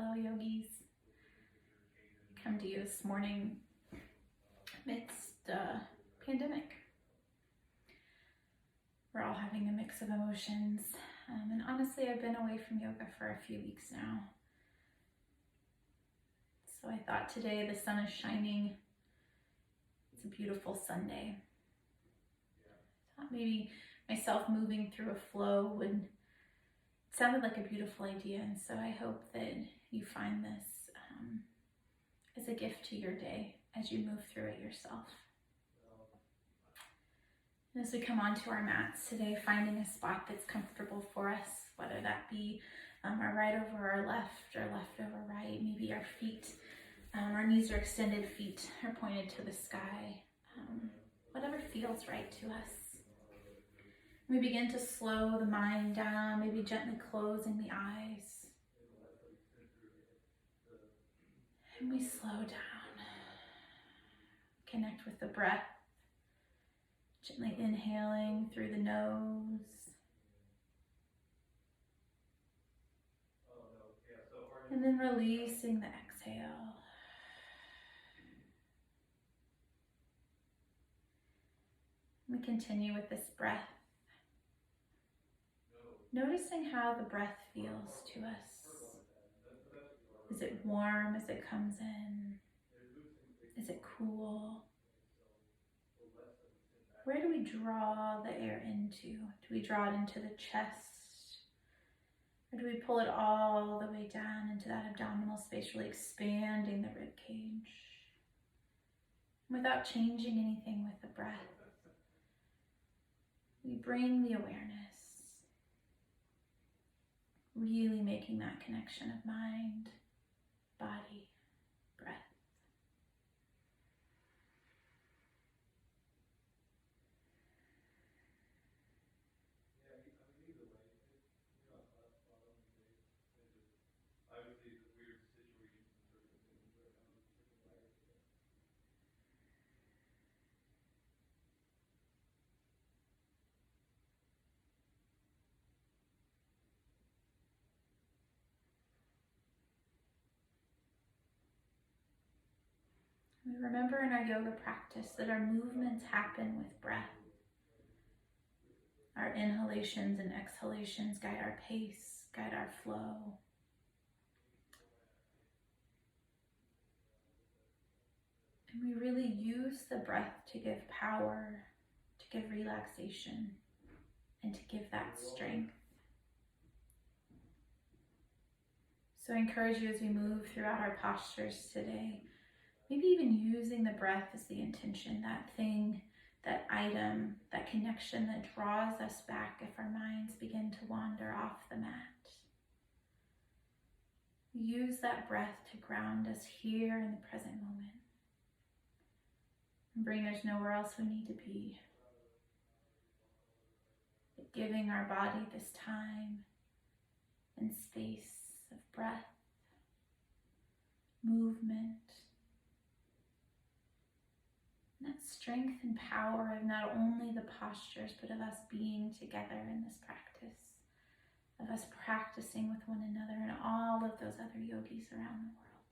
fellow yogis. I come to you this morning amidst a pandemic. We're all having a mix of emotions, and honestly, I've been away from yoga for a few weeks now. So I thought today the sun is shining. It's a beautiful Sunday. I thought maybe myself moving through a flow sounded like a beautiful idea, and so I hope that you find this as a gift to your day as you move through it yourself. And as we come onto our mats today, finding a spot that's comfortable for us, whether that be our right over our left or left over right, maybe our feet, our knees are extended, feet are pointed to the sky, whatever feels right to us. We begin to slow the mind down, maybe gently closing the eyes. And we slow down. Connect with the breath. Gently inhaling through the nose. And then releasing the exhale. We continue with this breath. Noticing how the breath feels to us. Is it warm as it comes in? Is it cool? Where do we draw the air into? Do we draw it into the chest? Or do we pull it all the way down into that abdominal space, really expanding the rib cage? Without changing anything with the breath, we bring the awareness. Really making that connection of mind, body, breath. We remember in our yoga practice that our movements happen with breath. Our inhalations and exhalations guide our pace, guide our flow. And we really use the breath to give power, to give relaxation, and to give that strength. So I encourage you as we move throughout our postures today, maybe even using the breath as the intention, that thing, that item, that connection that draws us back if our minds begin to wander off the mat. Use that breath to ground us here in the present moment. Remembering there's nowhere else we need to be. But giving our body this time and space of breath, movement, and that strength and power of not only the postures, but of us being together in this practice, of us practicing with one another and all of those other yogis around the world.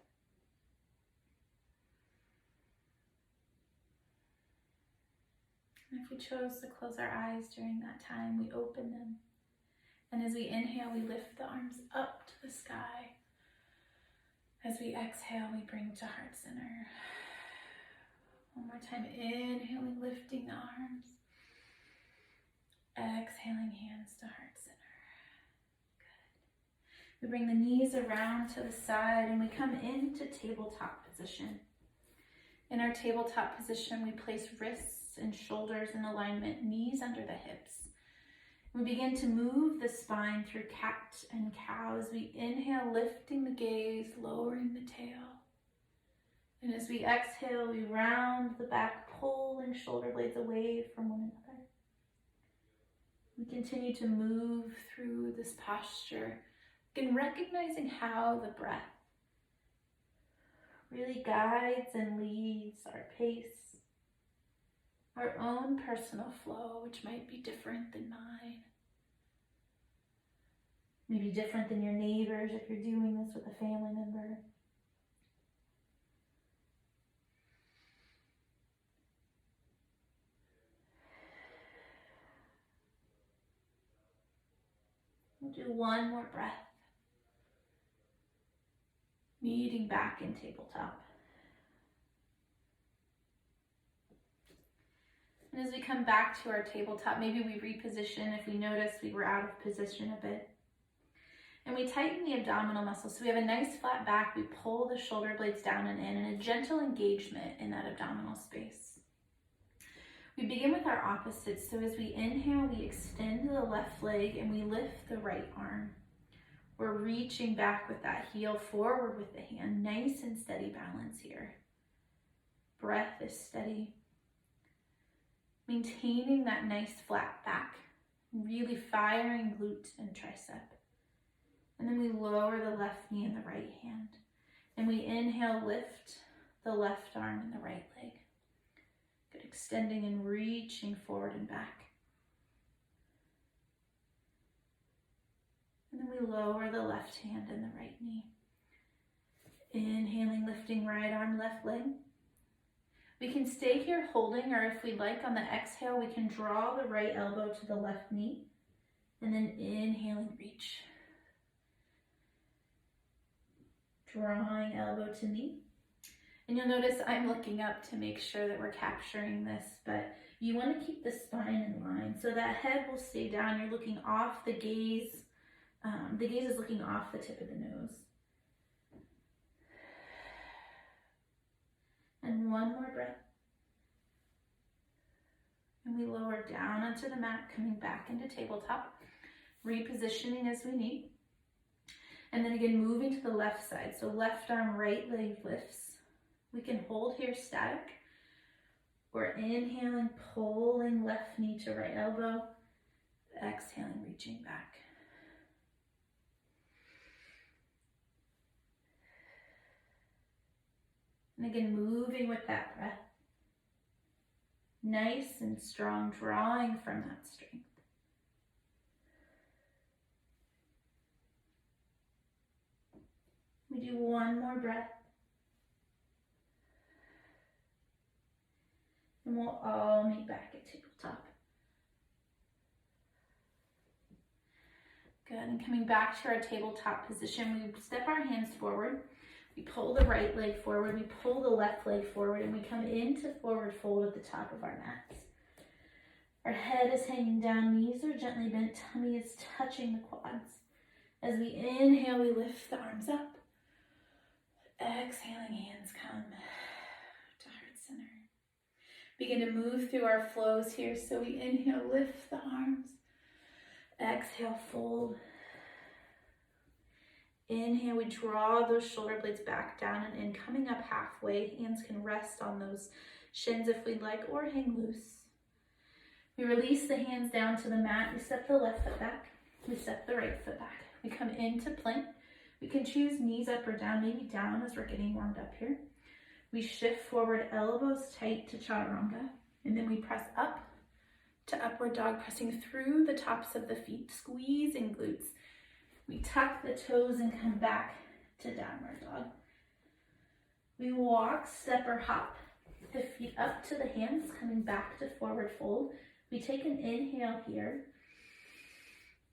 And if we chose to close our eyes during that time, we open them. And as we inhale, we lift the arms up to the sky. As we exhale, we bring to heart center. One more time, inhaling, lifting the arms. Exhaling, hands to heart center. Good. We bring the knees around to the side and we come into tabletop position. In our tabletop position, we place wrists and shoulders in alignment, knees under the hips. We begin to move the spine through cat and cow as we inhale, lifting the gaze, lowering the tail. And as we exhale, we round the back, pulling shoulder blades away from one another. We continue to move through this posture, again recognizing how the breath really guides and leads our pace, our own personal flow, which might be different than mine. Maybe different than your neighbors if you're doing this with a family member. We'll do one more breath. Meeting back in tabletop. And as we come back to our tabletop, maybe we reposition if we notice we were out of position a bit. And we tighten the abdominal muscles. So we have a nice flat back. We pull the shoulder blades down and in, and a gentle engagement in that abdominal space. We begin with our opposites. So as we inhale, we extend the left leg and we lift the right arm. We're reaching back with that heel forward with the hand. Nice and steady balance here. Breath is steady. Maintaining that nice flat back. Really firing glute and tricep. And then we lower the left knee and the right hand. And we inhale, lift the left arm and the right leg. Good, extending and reaching forward and back. And then we lower the left hand and the right knee. Inhaling, lifting right arm, left leg. We can stay here holding, or if we'd like on the exhale, we can draw the right elbow to the left knee. And then inhaling, reach. Drawing elbow to knee. And you'll notice I'm looking up to make sure that we're capturing this, but you want to keep the spine in line. So that head will stay down. You're looking off the gaze. The gaze is looking off the tip of the nose. And one more breath. And we lower down onto the mat, coming back into tabletop, repositioning as we need. And then again, moving to the left side. So left arm, right leg lifts. We can hold here static. We're inhaling, pulling left knee to right elbow. Exhaling, reaching back. And again, moving with that breath. Nice and strong, drawing from that strength. We do one more breath. And we'll all meet back at tabletop. Good, and coming back to our tabletop position, we step our hands forward. We pull the right leg forward, we pull the left leg forward, and we come into forward fold at the top of our mats. Our head is hanging down, knees are gently bent, tummy is touching the quads. As we inhale, we lift the arms up. Exhaling, hands come to heart center. Begin to move through our flows here. So we inhale, lift the arms. Exhale, fold. Inhale, we draw those shoulder blades back down and in, coming up halfway. Hands can rest on those shins if we'd like, or hang loose. We release the hands down to the mat. We step the left foot back. We step the right foot back. We come into plank. We can choose knees up or down, maybe down as we're getting warmed up here. We shift forward, elbows tight to chaturanga, and then we press up to upward dog, pressing through the tops of the feet, squeezing glutes. We tuck the toes and come back to downward dog. We walk, step or hop the feet up to the hands, coming back to forward fold. We take an inhale here,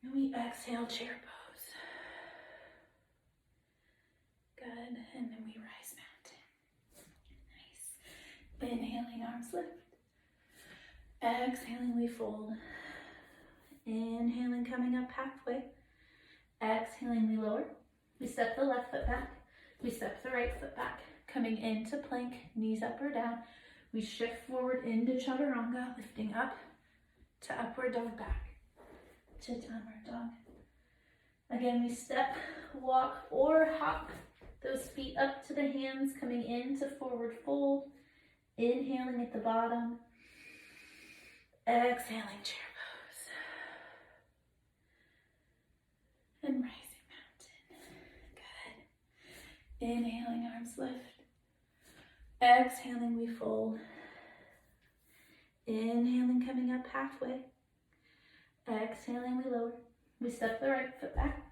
and we exhale, chair pose. Good, and then we rise mountain. Nice. Inhaling, arms lift. Exhaling, we fold. Inhaling, coming up halfway. Exhaling, we lower. We step the left foot back. We step the right foot back. Coming into plank, knees up or down. We shift forward into chaturanga, lifting up to upward dog, back to downward dog. Again, we step, walk, or hop those feet up to the hands, coming into forward fold. Inhaling at the bottom. Exhaling, chair pose. And rising mountain. Good. Inhaling, arms lift. Exhaling, we fold. Inhaling, coming up halfway. Exhaling, we lower. We step the right foot back.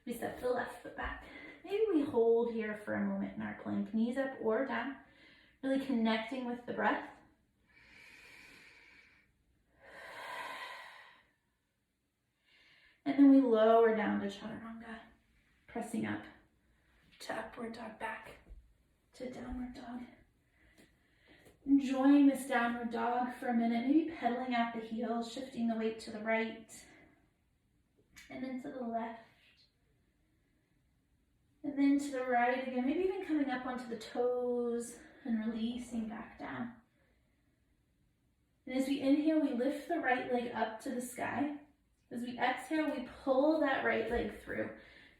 We step the left foot back. Maybe we hold here for a moment in our plank, knees up or down, really connecting with the breath. And then we lower down to Chaturanga, pressing up to upward dog, back to downward dog. Enjoying this downward dog for a minute, maybe pedaling out the heels, shifting the weight to the right, and then to the left, and then to the right again, maybe even coming up onto the toes and releasing back down. And as we inhale, we lift the right leg up to the sky. As we exhale, we pull that right leg through,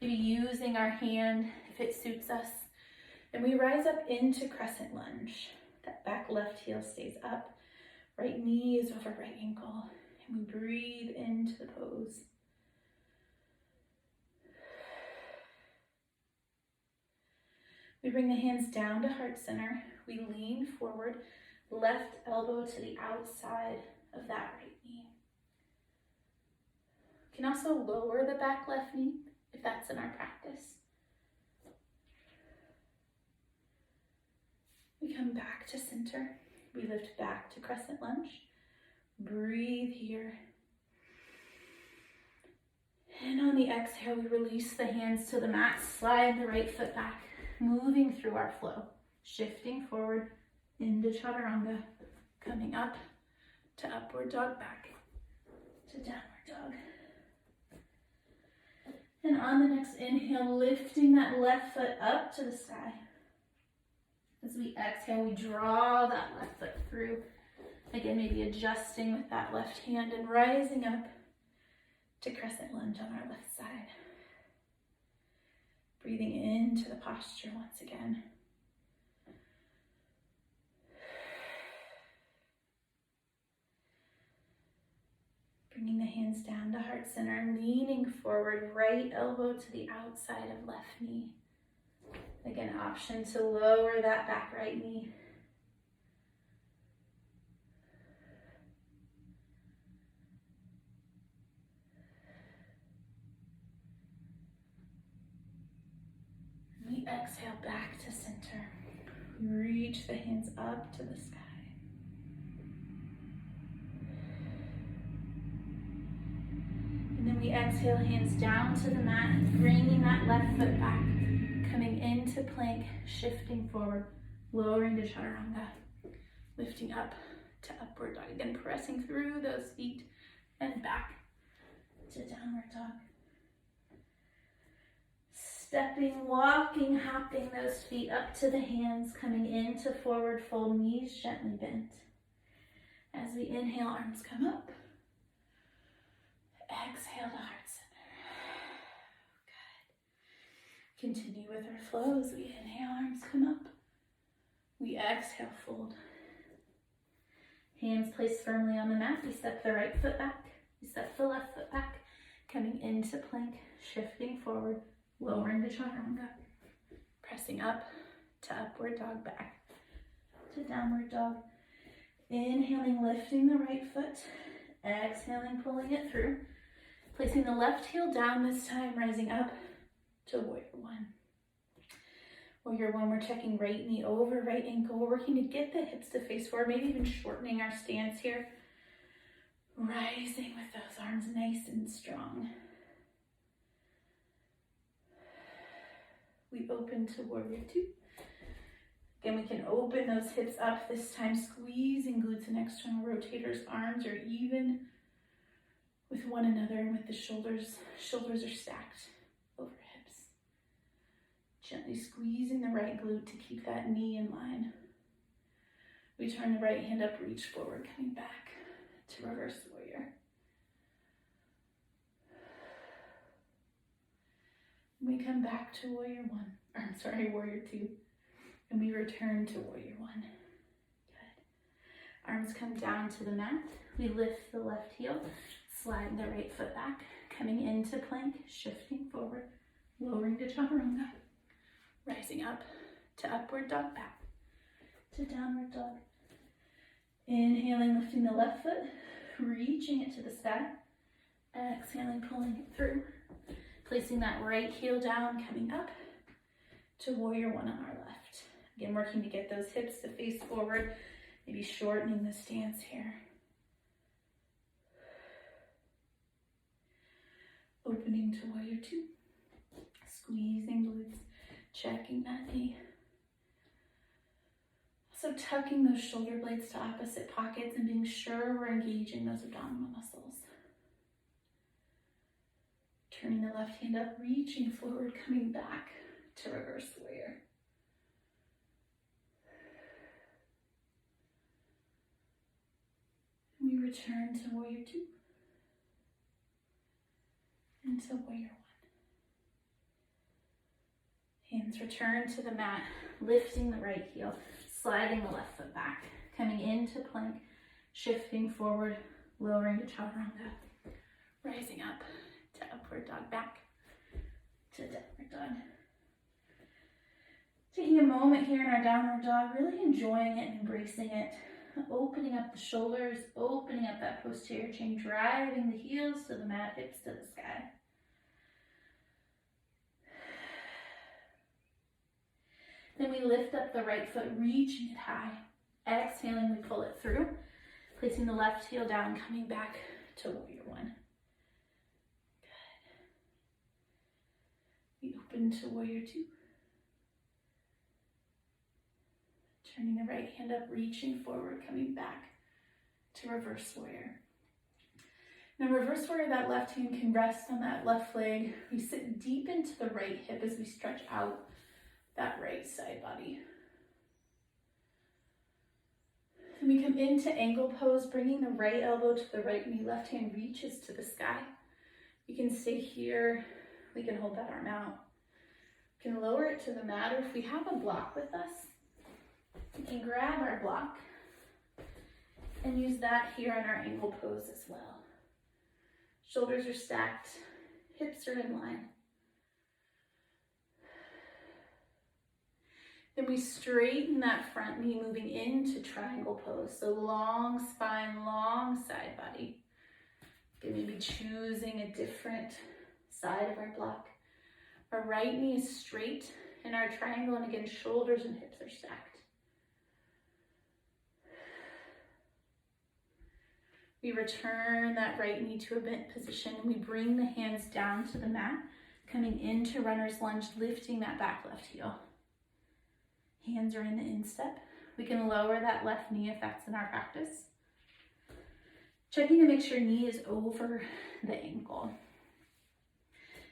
maybe using our hand if it suits us. And we rise up into crescent lunge. That back left heel stays up, right knee is over right ankle, and we breathe into the pose. We bring the hands down to heart center. We lean forward, left elbow to the outside of that right knee. You can also lower the back left knee if that's in our practice. We come back to center. We lift back to crescent lunge. Breathe here. And on the exhale, we release the hands to the mat, slide the right foot back, moving through our flow, shifting forward into Chaturanga, coming up to upward dog, back to downward dog. And on the next inhale, lifting that left foot up to the sky. As we exhale, we draw that left foot through. Again, maybe adjusting with that left hand and rising up to crescent lunge on our left side. Breathing into the posture once again. Bringing the hands down to heart center, leaning forward, right elbow to the outside of left knee. Again, option to lower that back right knee. We exhale back to center. Reach the hands up to the sky. And then we exhale, hands down to the mat, bringing that left foot back, coming into plank, shifting forward, lowering to Chaturanga, lifting up to upward dog. Again, pressing through those feet and back to downward dog. Stepping, walking, hopping those feet up to the hands, coming into forward fold, knees gently bent. As we inhale, arms come up. Exhale to heart center. Good. Continue with our flows. We inhale, arms come up. We exhale, fold. Hands placed firmly on the mat. We step the right foot back. We step the left foot back. Coming into plank, shifting forward, lowering to Chaturanga. Pressing up to upward dog, back to downward dog. Inhaling, lifting the right foot. Exhaling, pulling it through. Placing the left heel down this time, rising up to warrior one. Warrior one, we're checking right knee over right ankle. We're working to get the hips to face forward, maybe even shortening our stance here. Rising with those arms nice and strong. We open to warrior two. Again, we can open those hips up this time, squeezing glutes and external rotators. Arms are even with one another and with the shoulders. Shoulders are stacked over hips. Gently squeezing the right glute to keep that knee in line. We turn the right hand up, reach forward, coming back to reverse warrior. We come back to warrior one, warrior two, and we return to warrior one. Good. Arms come down to the mat. We lift the left heel, slide the right foot back, coming into plank, shifting forward, lowering to Chaturanga, rising up to upward dog, back to downward dog. Inhaling, lifting the left foot, reaching it to the sky. Exhaling, pulling it through. Placing that right heel down, coming up to warrior one on our left. Again, working to get those hips to face forward, maybe shortening the stance here. Opening to warrior two. Squeezing glutes, checking that knee. Also tucking those shoulder blades to opposite pockets and being sure we're engaging those abdominal muscles. Turning the left hand up, reaching forward, coming back to reverse warrior. And we return to warrior two. And to warrior one. Hands return to the mat, lifting the right heel, sliding the left foot back, coming into plank, shifting forward, lowering to chaturanga, rising up to upward dog, back to downward dog. Taking a moment here in our downward dog, really enjoying it and embracing it, opening up the shoulders, opening up that posterior chain, driving the heels to the mat, hips to the sky. Then we lift up the right foot, reaching it high. Exhaling, we pull it through, placing the left heel down, coming back to warrior one. Good. We open to warrior two. Turning the right hand up, reaching forward, coming back to reverse warrior. Now reverse warrior, that left hand can rest on that left leg. We sit deep into the right hip as we stretch out that right side body. And we come into angle pose, bringing the right elbow to the right knee, left hand reaches to the sky. We can stay here, we can hold that arm out. We can lower it to the mat, or if we have a block with us, we can grab our block and use that here in our angle pose as well. Shoulders are stacked, hips are in line. Then we straighten that front knee, moving into triangle pose. So long spine, long side body. Okay, maybe choosing a different side of our block. Our right knee is straight in our triangle, and again, shoulders and hips are stacked. We return that right knee to a bent position, and we bring the hands down to the mat, coming into runner's lunge, lifting that back left heel. Hands are in the instep. We can lower that left knee if that's in our practice. Checking to make sure knee is over the ankle.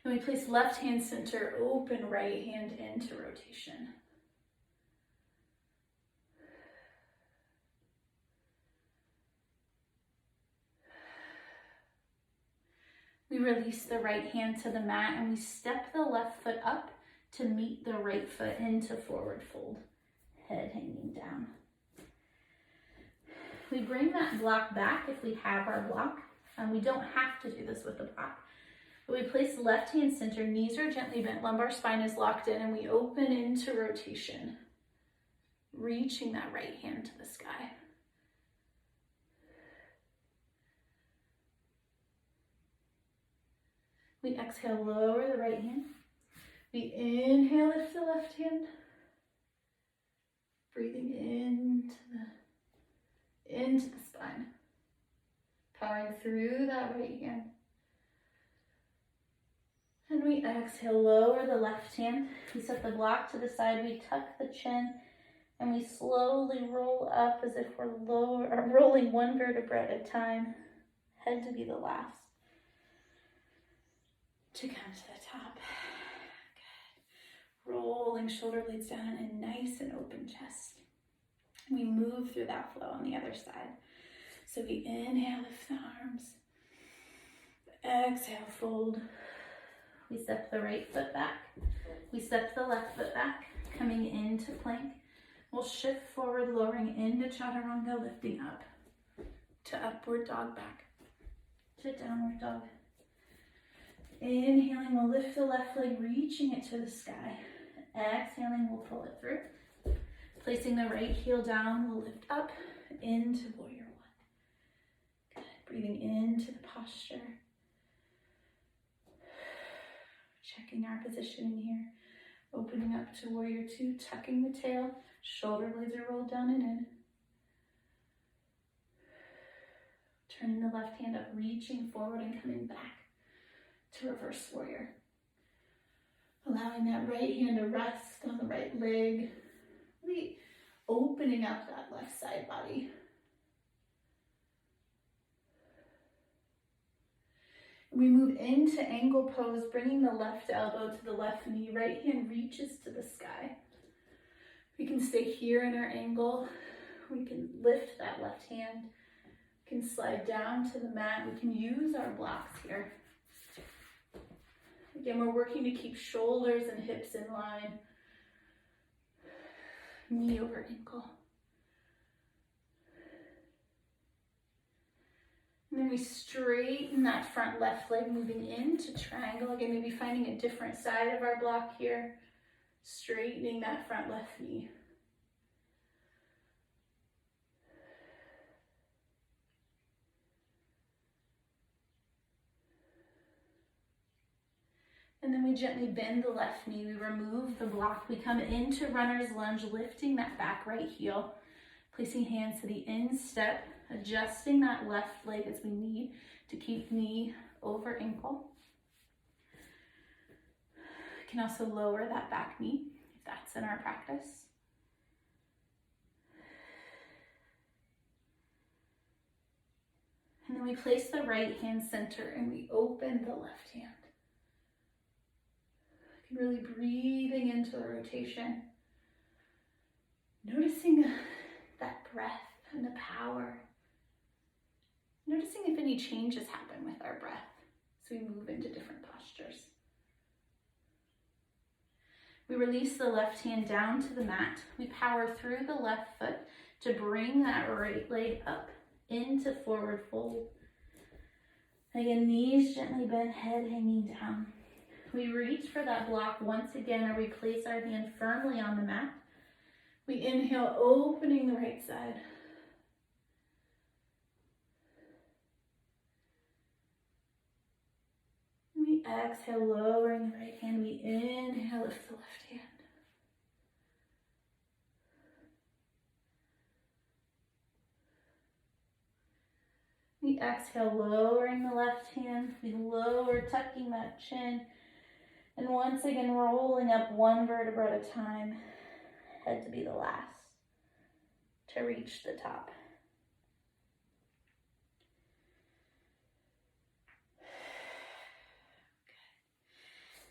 And we place left hand center, open right hand into rotation. We release the right hand to the mat, and we step the left foot up to meet the right foot into forward fold, head hanging down. We bring that block back if we have our block, and we don't have to do this with the block. But we place left hand center, knees are gently bent, lumbar spine is locked in, and we open into rotation, reaching that right hand to the sky. We exhale, lower the right hand. We inhale, lift the left hand. Breathing into the spine. Powering through that right hand. And we exhale, lower the left hand. We set the block to the side, we tuck the chin, and we slowly roll up as if we're rolling one vertebra at a time. Head to be the last. To come to the top. Good. Rolling shoulder blades down and nice and open chest. We move through that flow on the other side. So we inhale, lift the arms. Exhale, fold. We step the right foot back. We step the left foot back, coming into plank. We'll shift forward, lowering into chaturanga, lifting up to upward dog, back to downward dog. Inhaling, we'll lift the left leg, reaching it to the sky. Exhaling, we'll pull it through. Placing the right heel down, we'll lift up into warrior one. Good. Breathing into the posture. Checking our positioning here. Opening up to warrior two, tucking the tail. Shoulder blades are rolled down and in. Turning the left hand up, reaching forward and coming back to reverse warrior. Allowing that right hand to rest on the right leg. Really opening up that left side body. We move into angle pose, bringing the left elbow to the left knee. Right hand reaches to the sky. We can stay here in our angle. We can lift that left hand. We can slide down to the mat. We can use our blocks here. Again, we're working to keep shoulders and hips in line. Knee over ankle. And then we straighten that front left leg, moving into triangle. Again, maybe finding a different side of our block here. Straightening that front left knee. And then we gently bend the left knee. We remove the block. We come into runner's lunge, lifting that back right heel. Placing hands to the instep, adjusting that left leg as we need to keep knee over ankle. We can also lower that back knee if that's in our practice. And then we place the right hand center and we open the left hand. Really breathing into the rotation. Noticing that breath and the power. Noticing if any changes happen with our breath as we move into different postures. We release the left hand down to the mat. We power through the left foot to bring that right leg up into forward fold. Again, knees gently bent, head hanging down. We reach for that block once again, or we place our hand firmly on the mat. We inhale, opening the right side. We exhale, lowering the right hand. We inhale, lift the left hand. We exhale, lowering the left hand. We lower, tucking that chin. And once again, rolling up one vertebra at a time. Head to be the last to reach the top.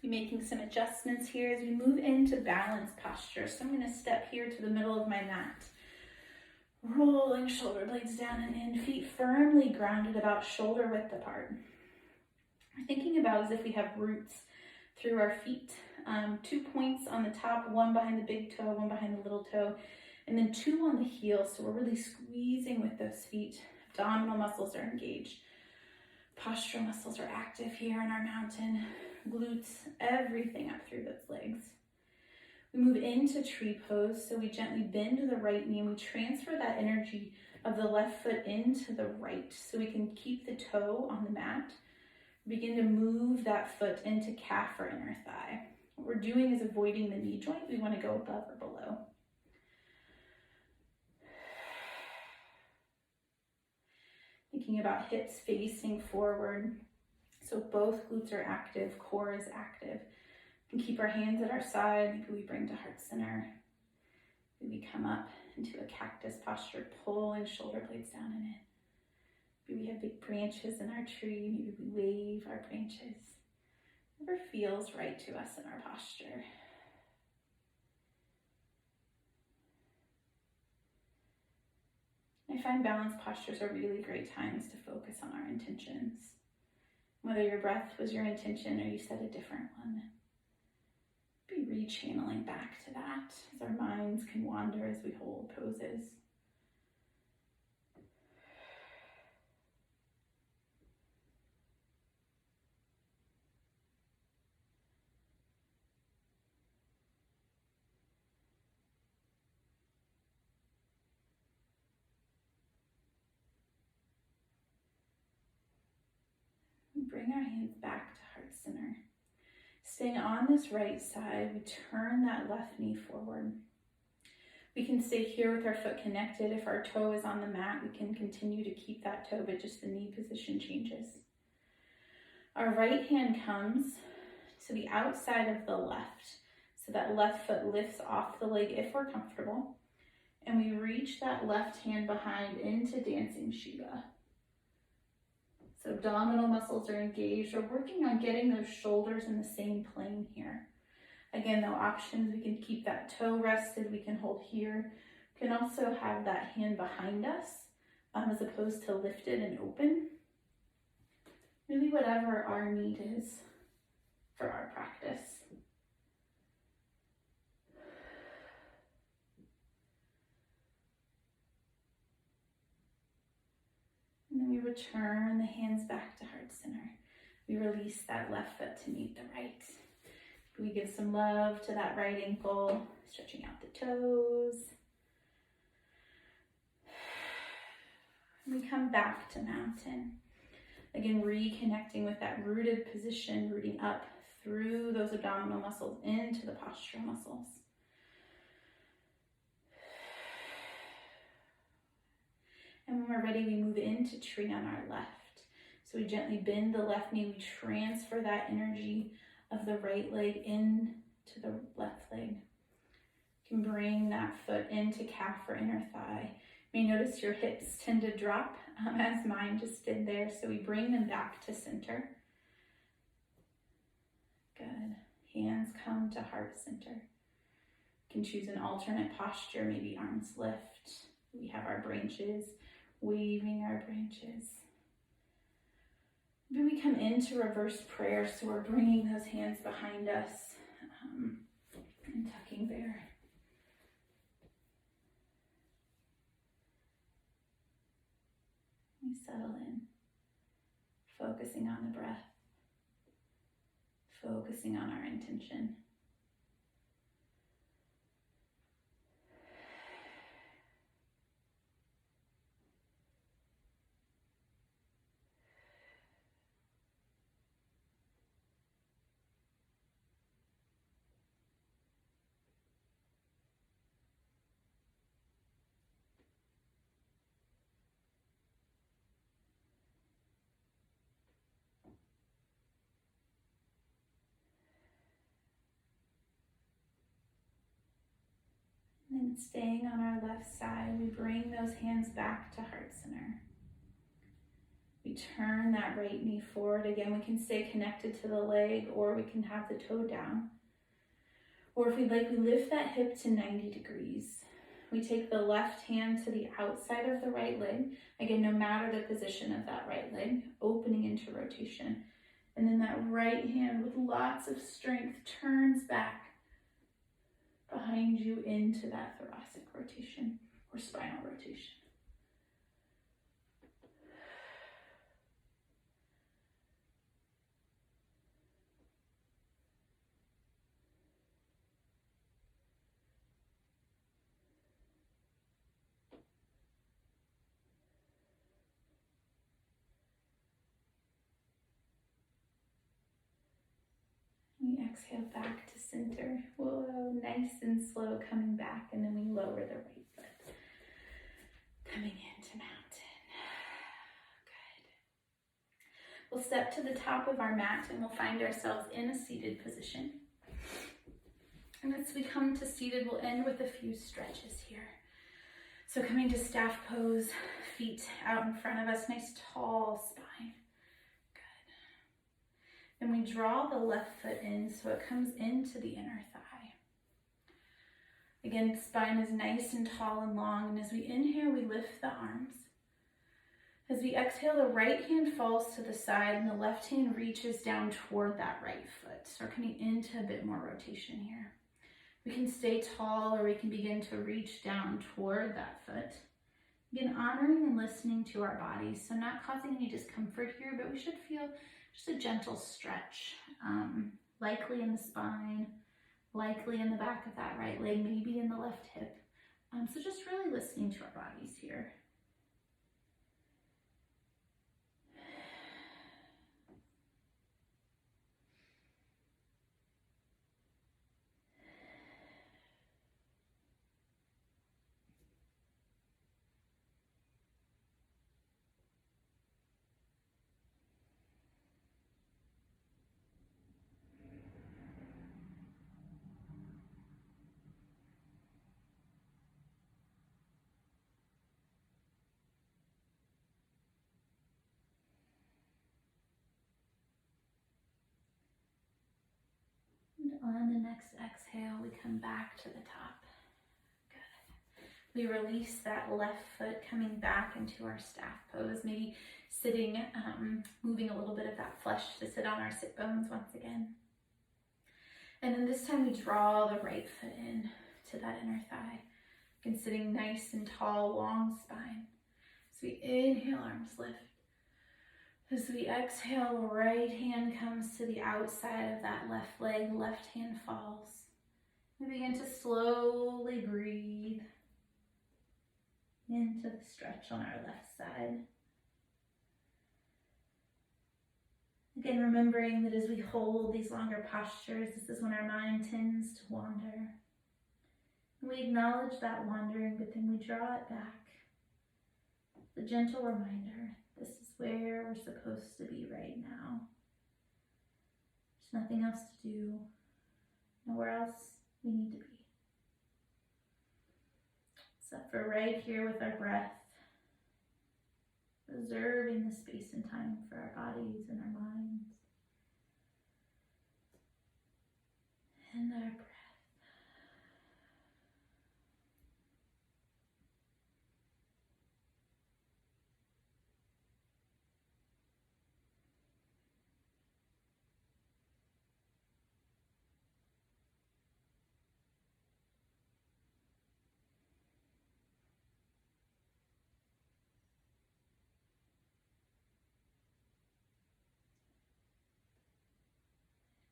Be making some adjustments here as we move into balance posture. So I'm going to step here to the middle of my mat. Rolling shoulder blades down and in, feet firmly grounded about shoulder width apart. We're thinking about as if we have roots through our feet. 2 points on the top, one behind the big toe, one behind the little toe, and then 2 on the heel. So we're really squeezing with those feet. Abdominal muscles are engaged. Postural muscles are active here in our mountain. Glutes, everything up through those legs. We move into tree pose, so we gently bend the right knee and we transfer that energy of the left foot into the right so we can keep the toe on the mat. Begin to move that foot into calf or inner thigh. What we're doing is avoiding the knee joint. We want to go above or below. Thinking about hips facing forward. So both glutes are active, core is active. We can keep our hands at our side. Maybe we bring to heart center. Maybe we come up into a cactus posture, pulling shoulder blades down and in. Maybe we have big branches in our tree. Maybe we wave our branches. Whatever feels right to us in our posture. I find balanced postures are really great times to focus on our intentions. Whether your breath was your intention or you said a different one. Be rechanneling back to that as our minds can wander as we hold poses. Bring our hands back to heart center. Staying on this right side, we turn that left knee forward. We can stay here with our foot connected. If our toe is on the mat, we can continue to keep that toe, but just the knee position changes. Our right hand comes to the outside of the left. So that left foot lifts off the leg if we're comfortable. And we reach that left hand behind into Dancing Shiva. So abdominal muscles are engaged. We're working on getting those shoulders in the same plane here. Again, no options. We can keep that toe rested. We can hold here. We can also have that hand behind us as opposed to lifted and open. Really whatever our need is for our practice. And then we return the hands back to heart center. We release that left foot to meet the right. We give some love to that right ankle, stretching out the toes. And we come back to mountain. Again, reconnecting with that rooted position, rooting up through those abdominal muscles into the postural muscles. And when we're ready, we move into tree on our left. So we gently bend the left knee, we transfer that energy of the right leg into the left leg. You can bring that foot into calf or inner thigh. You may notice your hips tend to drop as mine just did there. So we bring them back to center. Good. Hands come to heart center. You can choose an alternate posture, maybe arms lift. We have our branches, waving our branches. Maybe we come into reverse prayer, so we're bringing those hands behind us and tucking there. We settle in, focusing on the breath, focusing on our intention. And staying on our left side, we bring those hands back to heart center. We turn that right knee forward. Again, we can stay connected to the leg, or we can have the toe down. Or if we'd like, we lift that hip to 90 degrees. We take the left hand to the outside of the right leg. Again, no matter the position of that right leg, opening into rotation. And then that right hand with lots of strength turns back behind you into that thoracic rotation or spinal rotation. We exhale back to center. Whoa, nice and slow coming back, and then we lower the right foot. Coming into mountain. Good. We'll step to the top of our mat and we'll find ourselves in a seated position. And as we come to seated, we'll end with a few stretches here. So coming to staff pose, feet out in front of us, nice tall spine. And we draw the left foot in so it comes into the inner thigh. Again, the spine is nice and tall and long, and as we inhale, we lift the arms. As we exhale, the right hand falls to the side and the left hand reaches down toward that right foot. So we're coming into a bit more rotation here. We can stay tall, or we can begin to reach down toward that foot. Again, honoring and listening to our bodies. So not causing any discomfort here, but we should feel just a gentle stretch, likely in the spine, likely in the back of that right leg, maybe in the left hip. So just really listening to our bodies here. And on the next exhale, we come back to the top. Good. We release that left foot coming back into our staff pose, maybe sitting, moving a little bit of that flesh to sit on our sit bones once again. And then this time we draw the right foot in to that inner thigh. Again, sitting nice and tall, long spine. As we inhale, arms lift. As we exhale, right hand comes to the outside of that left leg, left hand falls. We begin to slowly breathe into the stretch on our left side. Again, remembering that as we hold these longer postures, this is when our mind tends to wander. We acknowledge that wandering, but then we draw it back. The gentle reminder, this is where we're supposed to be right now. There's nothing else to do, nowhere else we need to be. Except for right here with our breath, reserving the space and time for our bodies and our minds. And our breath.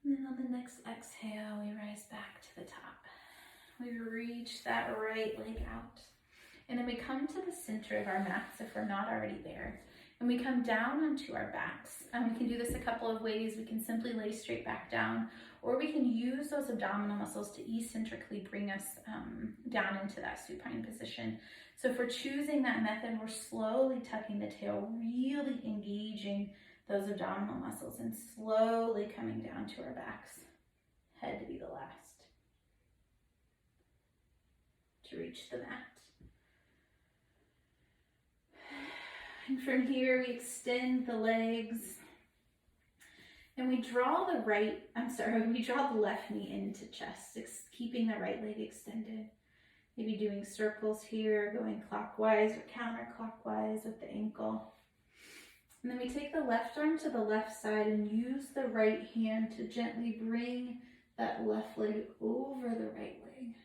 And then on the next exhale, we rise back to the top. We reach that right leg out. And then we come to the center of our mats if we're not already there. And we come down onto our backs. And we can do this a couple of ways. We can simply lay straight back down, or we can use those abdominal muscles to eccentrically bring us down into that supine position. So if we're choosing that method, we're slowly tucking the tail, really engaging those abdominal muscles and slowly coming down to our backs. Head to be the last to reach the mat. And from here, we extend the legs and we draw the left knee into chest, keeping the right leg extended. Maybe doing circles here, going clockwise or counterclockwise with the ankle. And then we take the left arm to the left side and use the right hand to gently bring that left leg over the right leg.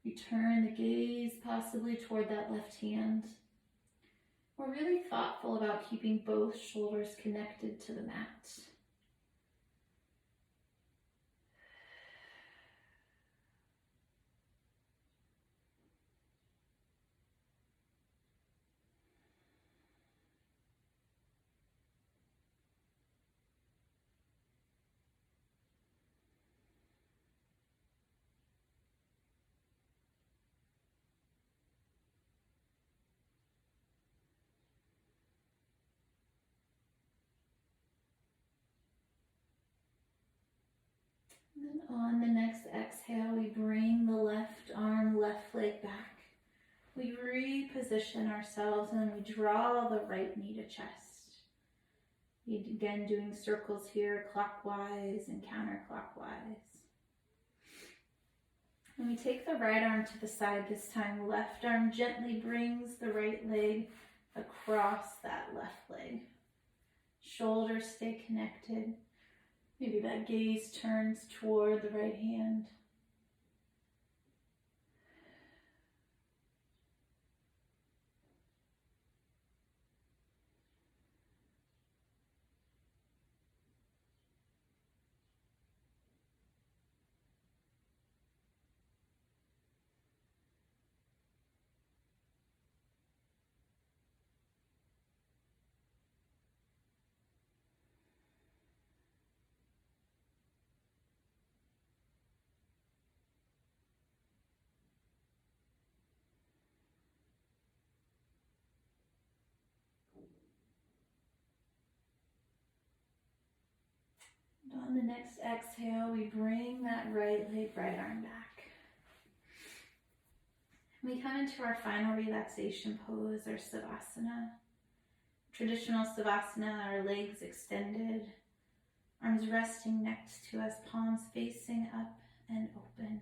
We turn the gaze possibly toward that left hand. We're really thoughtful about keeping both shoulders connected to the mat. And then on the next exhale, we bring the left arm, left leg back. We reposition ourselves and we draw the right knee to chest. Again, doing circles here, clockwise and counterclockwise. And we take the right arm to the side this time. Left arm gently brings the right leg across that left leg. Shoulders stay connected. Maybe that gaze turns toward the right hand. On the next exhale, we bring that right leg, right arm back. We come into our final relaxation pose, our Savasana. Traditional Savasana, our legs extended, Arms resting next to us, palms facing up and open.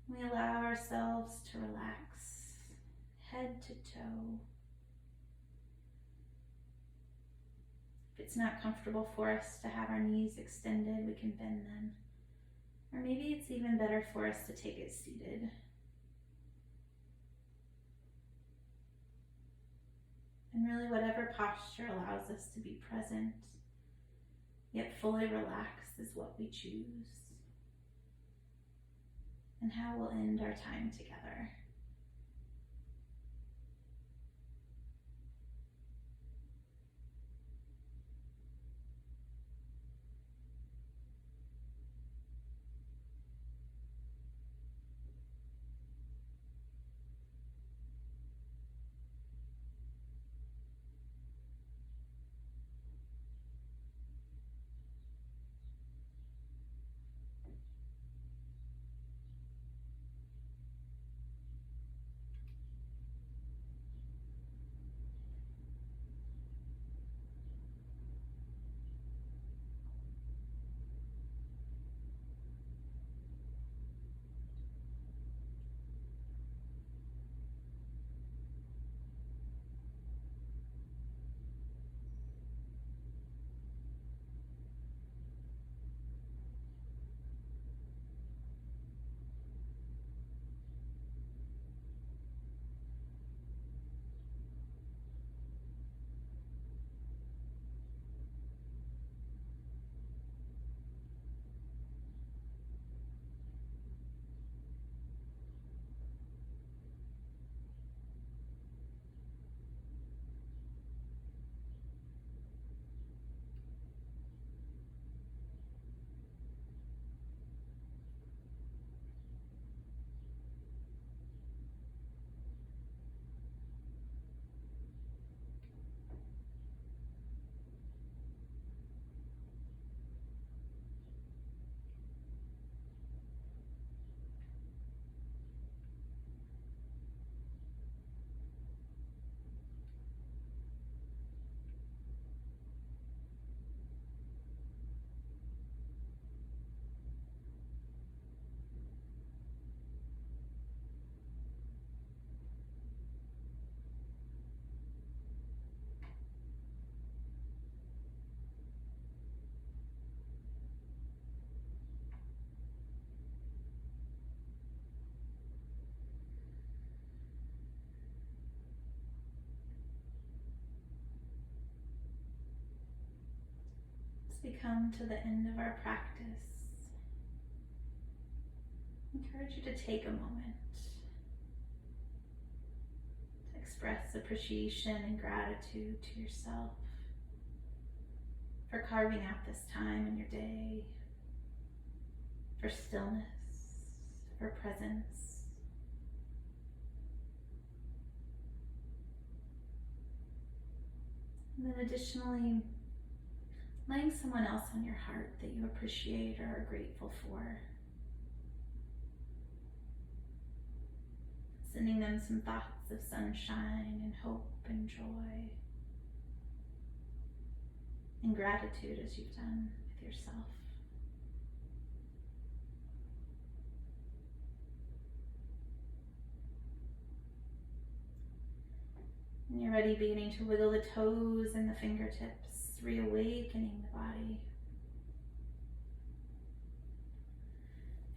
We allow ourselves to relax, head to toe. If it's not comfortable for us to have our knees extended, we can bend them. Or maybe it's even better for us to take it seated. And really, whatever posture allows us to be present, yet fully relaxed, is what we choose. And how we'll end our time together. As we come to the end of our practice, I encourage you to take a moment to express appreciation and gratitude to yourself for carving out this time in your day, for stillness, for presence. And then additionally, laying someone else on your heart that you appreciate or are grateful for. Sending them some thoughts of sunshine and hope and joy and gratitude as you've done with yourself. When you're ready, beginning to wiggle the toes and the fingertips, reawakening the body.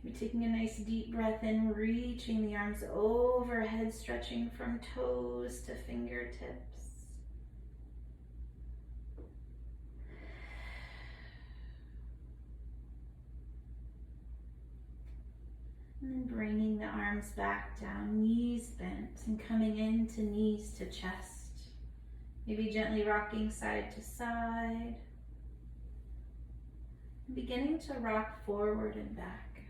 Maybe taking a nice deep breath in, reaching the arms overhead, stretching from toes to fingertips. And then bringing the arms back down, knees bent, and coming into knees to chest. Maybe gently rocking side to side. And beginning to rock forward and back.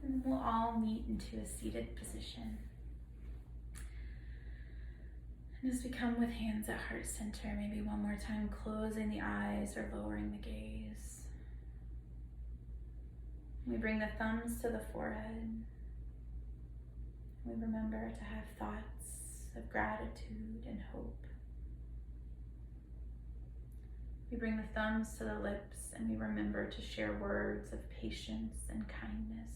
And we'll all meet into a seated position. And as we come with hands at heart center, maybe one more time, closing the eyes or lowering the gaze. We bring the thumbs to the forehead. We remember to have thoughts of gratitude and hope. We bring the thumbs to the lips and we remember to share words of patience and kindness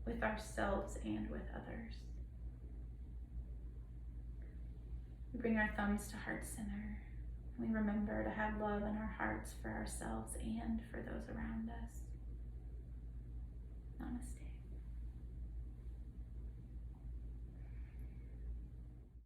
with ourselves and with others. We bring our thumbs to heart center. We remember to have love in our hearts for ourselves and for those around us.